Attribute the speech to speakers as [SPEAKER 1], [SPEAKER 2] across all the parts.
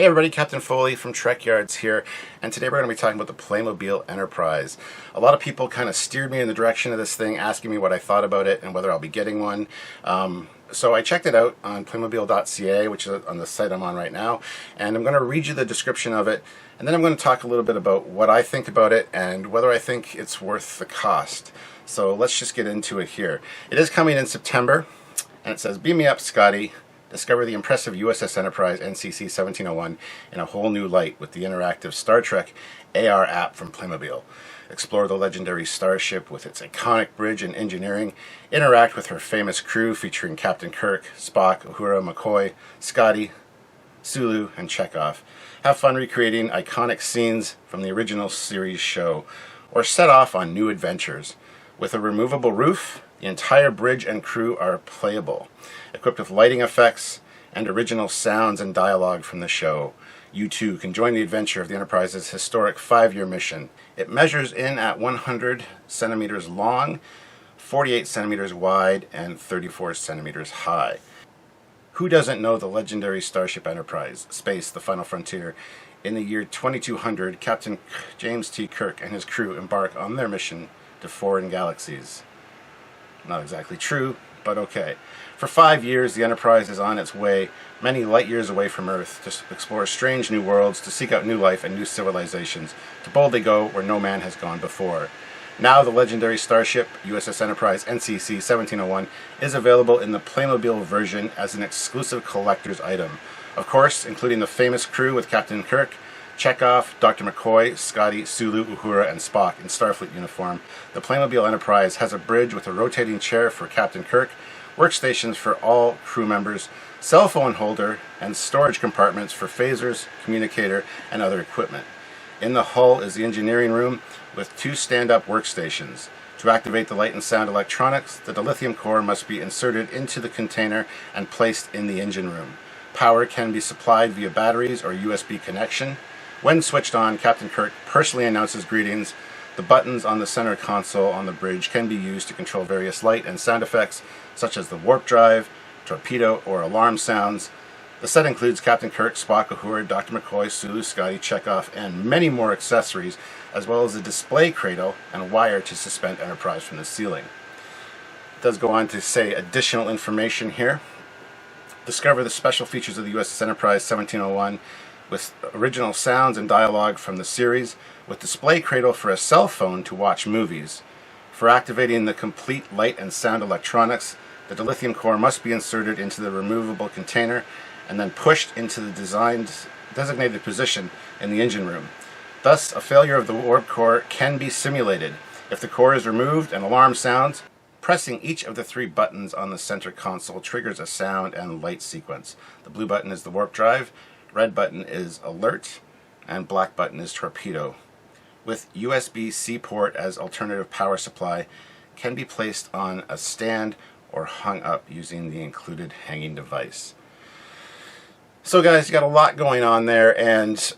[SPEAKER 1] Hey everybody, Captain Foley from Trekyards here, and today we're going to be talking about the Playmobil Enterprise. A lot of people kind of steered me in the direction of this thing, asking me what I thought about it and whether I'll be getting one. So I checked it out on Playmobil.ca, which is on the site I'm on right now, and I'm going to read you the description of it, and then I'm going to talk a little bit about what I think about it and whether I think it's worth the cost. So let's just get into it here. It is coming in September, and it says, "Beam me up, Scotty. Discover the impressive USS Enterprise NCC 1701 in a whole new light with the interactive Star Trek AR app from Playmobil. Explore the legendary starship with its iconic bridge and engineering. Interact with her famous crew featuring Captain Kirk, Spock, Uhura, McCoy, Scotty, Sulu, and Chekhov. Have fun recreating iconic scenes from the original series show, or set off on new adventures. With a removable roof, the entire bridge and crew are playable, equipped with lighting effects and original sounds and dialogue from the show. You too can join the adventure of the Enterprise's historic 5-year mission. It measures in at 100 centimeters long, 48 centimeters wide, and 34 centimeters high." Who doesn't know the legendary Starship Enterprise, Space, the Final Frontier? In the year 2200, Captain James T. Kirk and his crew embark on their mission to foreign galaxies. Not exactly true, but okay. For 5 years, the Enterprise is on its way, many light years away from Earth, to explore strange new worlds, to seek out new life and new civilizations, to boldly go where no man has gone before. Now the legendary starship, USS Enterprise NCC 1701, is available in the Playmobil version as an exclusive collector's item. Of course, including the famous crew with Captain Kirk, Chekhov, Dr. McCoy, Scotty, Sulu, Uhura, and Spock in Starfleet uniform. The Playmobil Enterprise has a bridge with a rotating chair for Captain Kirk, workstations for all crew members, cell phone holder, and storage compartments for phasers, communicator, and other equipment. In the hull is the engineering room with 2 stand-up workstations. To activate the light and sound electronics, the dilithium core must be inserted into the container and placed in the engine room. Power can be supplied via batteries or USB connection. When switched on, Captain Kirk personally announces greetings. The buttons on the center console on the bridge can be used to control various light and sound effects, such as the warp drive, torpedo, or alarm sounds. The set includes Captain Kirk, Spock, Uhura, Dr. McCoy, Sulu, Scotty, Chekhov, and many more accessories, as well as a display cradle and a wire to suspend Enterprise from the ceiling. It does go on to say additional information here. Discover the special features of the USS Enterprise 1701 with original sounds and dialogue from the series, with display cradle for a cell phone to watch movies. For activating the complete light and sound electronics, the dilithium core must be inserted into the removable container and then pushed into the designated position in the engine room. Thus, a failure of the warp core can be simulated. If the core is removed and alarm sounds, pressing each of the 3 buttons on the center console triggers a sound and light sequence. The blue button is the warp drive, red button is alert, and black button is torpedo. With USB-C port as alternative power supply, can be placed on a stand or hung up using the included hanging device. So guys, you got a lot going on there, and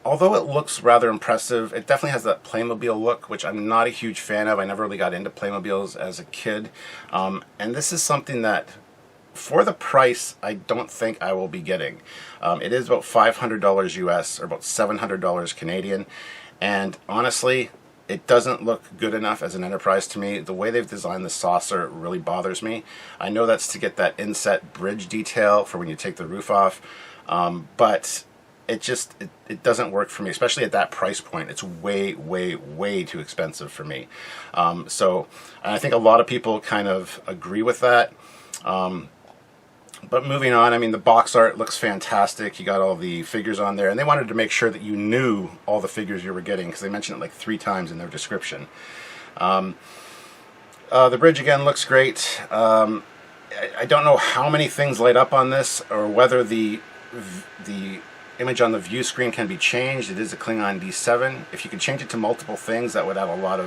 [SPEAKER 1] although it looks rather impressive, it definitely has that Playmobil look, which I'm not a huge fan of. I never really got into Playmobils as a kid, and this is something that, for the price, I don't think I will be getting. It is about $500 US, or about $700 Canadian, and honestly, it doesn't look good enough as an Enterprise to me. The way they've designed the saucer really bothers me. I know that's to get that inset bridge detail for when you take the roof off, but it doesn't work for me, especially at that price point. It's way, way, way too expensive for me. So I think a lot of people kind of agree with that. But moving on, I mean, the box art looks fantastic. You got all the figures on there, and they wanted to make sure that you knew all the figures you were getting, because they mentioned it like 3 times in their description. The bridge again looks great. I don't know how many things light up on this, or whether the image on the view screen can be changed. It is a Klingon D7. If you could change it to multiple things, that would add a lot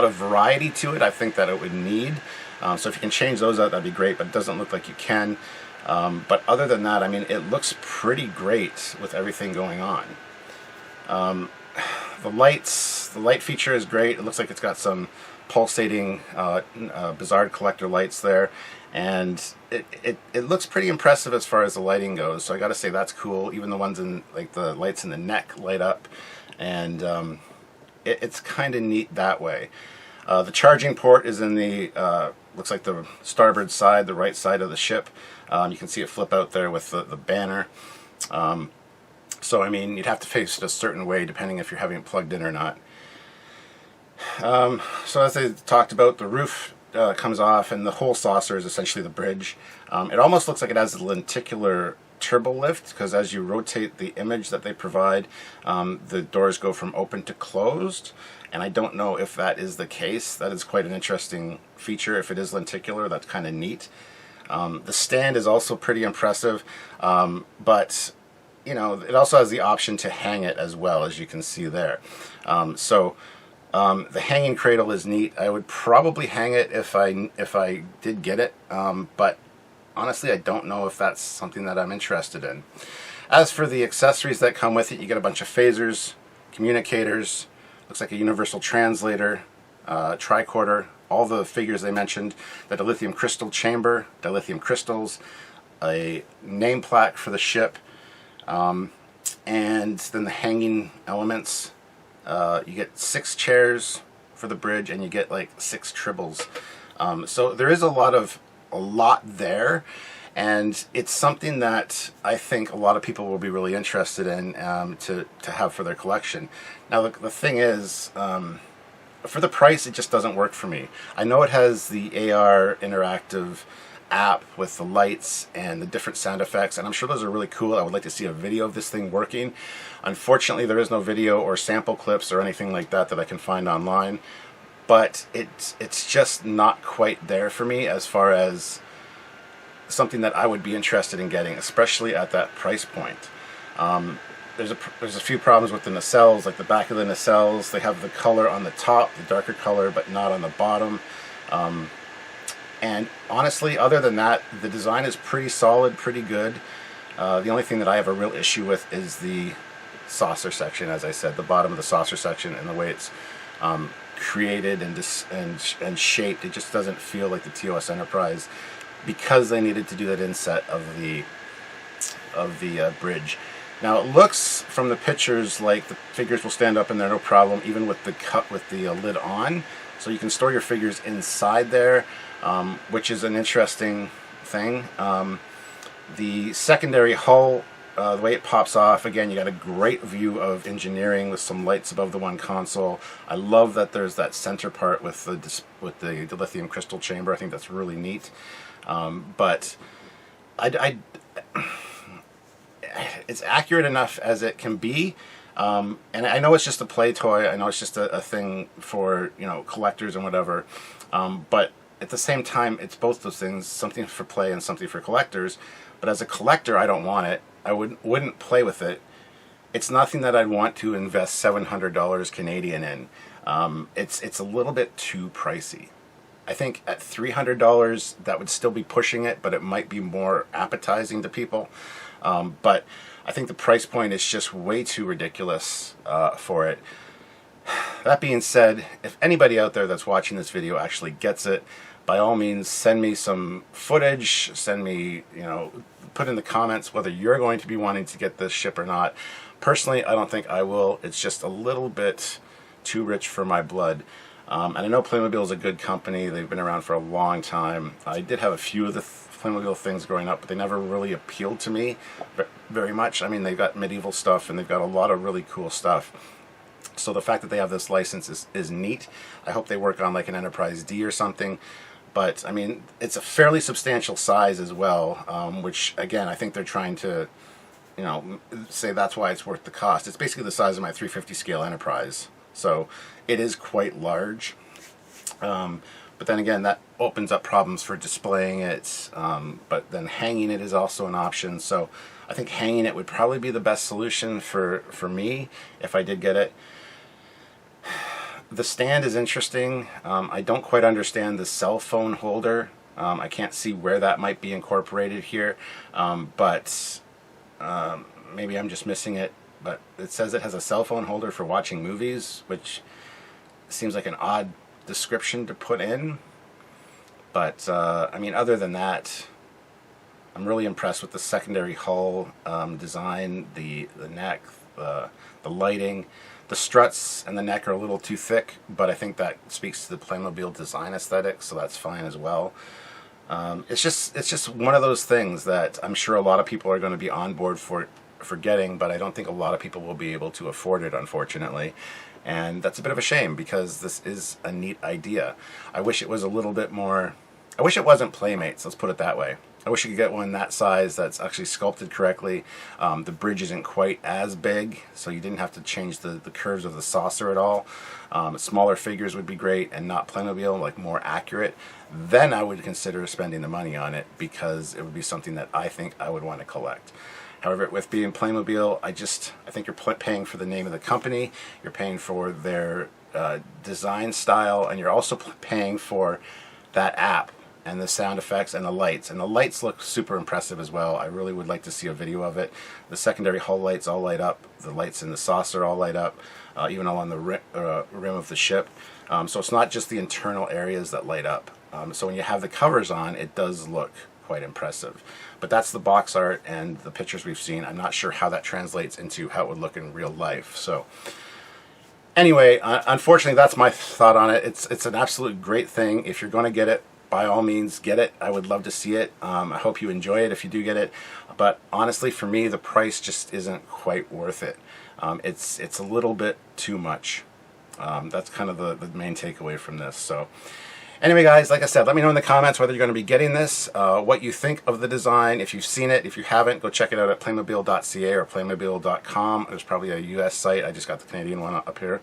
[SPEAKER 1] of variety to it. I think that it would need. So if you can change those out, that'd be great, but it doesn't look like you can. But other than that, I mean, it looks pretty great with everything going on. The light feature is great. It looks like it's got some pulsating Bizarre collector lights there, and it looks pretty impressive as far as the lighting goes. So I got to say that's cool. Even the ones in like the lights in the neck light up, and it's kind of neat that way. The charging port is in the looks like the starboard side, the right side of the ship. You can see it flip out there with the banner. So I mean, you'd have to face it a certain way depending if you're having it plugged in or not. So as I talked about, the roof comes off, and the whole saucer is essentially the bridge. It almost looks like it has a lenticular turbo lift, because as you rotate the image that they provide, the doors go from open to closed, and I don't know if that is the case. That is quite an interesting feature. If it is lenticular, that's kind of neat. The stand is also pretty impressive, but you know, it also has the option to hang it as well, as you can see there. The hanging cradle is neat. I would probably hang it if I did get it, but honestly, I don't know if that's something that I'm interested in. As for the accessories that come with it, you get a bunch of phasers, communicators, looks like a universal translator, tricorder, all the figures they mentioned, the dilithium crystal chamber, dilithium crystals, a name plaque for the ship, and then the hanging elements. You get 6 chairs for the bridge, and you get like 6 tribbles. So there is a lot there, and it's something that I think a lot of people will be really interested in to have for their collection. Now the thing is, for the price, it just doesn't work for me. I know it has the AR interactive app with the lights and the different sound effects, and I'm sure those are really cool. I would like to see a video of this thing working. Unfortunately, there is no video or sample clips or anything like that I can find online, but it's just not quite there for me as far as something that I would be interested in getting, especially at that price point. There's a few problems with the nacelles, like the back of the nacelles. They have the color on the top, the darker color, but not on the bottom. And honestly, other than that, the design is pretty solid, pretty good. The only thing that I have a real issue with is the saucer section, as I said, the bottom of the saucer section, and the way it's created and shaped. It just doesn't feel like the TOS Enterprise, because they needed to do that inset of the bridge. Now it looks from the pictures like the figures will stand up in there no problem, even with the lid on. So you can store your figures inside there, which is an interesting thing. The secondary hull, the way it pops off, again, you got a great view of engineering with some lights above the one console. I love that there's that center part with the dilithium crystal chamber. I think that's really neat. But it's accurate enough as it can be. And I know it's just a play toy. I know it's just a thing for, you know, collectors and whatever. But at the same time, it's both those things, something for play and something for collectors. But as a collector, I don't want it. I wouldn't play with it. It's nothing that I'd want to invest $700 Canadian in. It's a little bit too pricey. I think at $300 that would still be pushing it, but it might be more appetizing to people. But I think the price point is just way too ridiculous for it. That being said, if anybody out there that's watching this video actually gets it, by all means send me some footage, send me, you know, put in the comments whether you're going to be wanting to get this ship or not. Personally, I don't think I will. It's just a little bit too rich for my blood. And I know Playmobil is a good company. They've been around for a long time. I did have a few of the Playmobil things growing up, but they never really appealed to me very much. I mean, they've got medieval stuff, and they've got a lot of really cool stuff. So the fact that they have this license is neat. I hope they work on like an Enterprise D or something. But, I mean, it's a fairly substantial size as well, which, again, I think they're trying to, you know, say that's why it's worth the cost. It's basically the size of my 350 scale Enterprise. So it is quite large. But then again, that opens up problems for displaying it. But then hanging it is also an option. So I think hanging it would probably be the best solution for me if I did get it. The stand is interesting. I don't quite understand the cell phone holder. I can't see where that might be incorporated here, but maybe I'm just missing it. But it says it has a cell phone holder for watching movies, which seems like an odd description to put in. But I mean, other than that, I'm really impressed with the secondary hull design, the neck, the lighting. The struts and the neck are a little too thick, but I think that speaks to the Playmobil design aesthetic, so that's fine as well. It's just one of those things that I'm sure a lot of people are going to be on board for getting, but I don't think a lot of people will be able to afford it, unfortunately. And that's a bit of a shame, because this is a neat idea. I wish it was a little bit more... I wish it wasn't Playmates, let's put it that way. I wish you could get one that size that's actually sculpted correctly. The bridge isn't quite as big, so you didn't have to change the curves of the saucer at all. Smaller figures would be great, and not Playmobil, like more accurate. Then I would consider spending the money on it, because it would be something that I think I would want to collect. However, with being Playmobil, I think you're paying for the name of the company, you're paying for their design style, and you're also paying for that app and the sound effects and the lights. And the lights look super impressive as well. I really would like to see a video of it. The secondary hull lights all light up. The lights in the saucer all light up, even along the rim of the ship. So it's not just the internal areas that light up. So when you have the covers on, it does look quite impressive. But that's the box art and the pictures we've seen. I'm not sure how that translates into how it would look in real life. So anyway, unfortunately, that's my thought on it. It's an absolute great thing. If you're going to get it, by all means, get it. I would love to see it. I hope you enjoy it if you do get it. But honestly, for me, the price just isn't quite worth it. It's a little bit too much. That's kind of the main takeaway from this. So anyway, guys, like I said, let me know in the comments whether you're going to be getting this, what you think of the design. If you've seen it, if you haven't, go check it out at playmobil.ca or playmobil.com. There's probably a US site. I just got the Canadian one up here.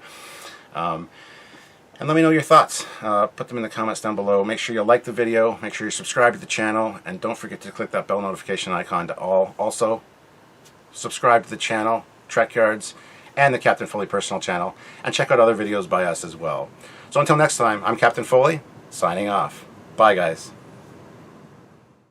[SPEAKER 1] And let me know your thoughts. Put them in the comments down below. Make sure you like the video. Make sure you subscribe to the channel. And don't forget to click that bell notification icon to all. Also, subscribe to the channel, Trekyards, and the Captain Foley personal channel. And check out other videos by us as well. So until next time, I'm Captain Foley, signing off. Bye, guys.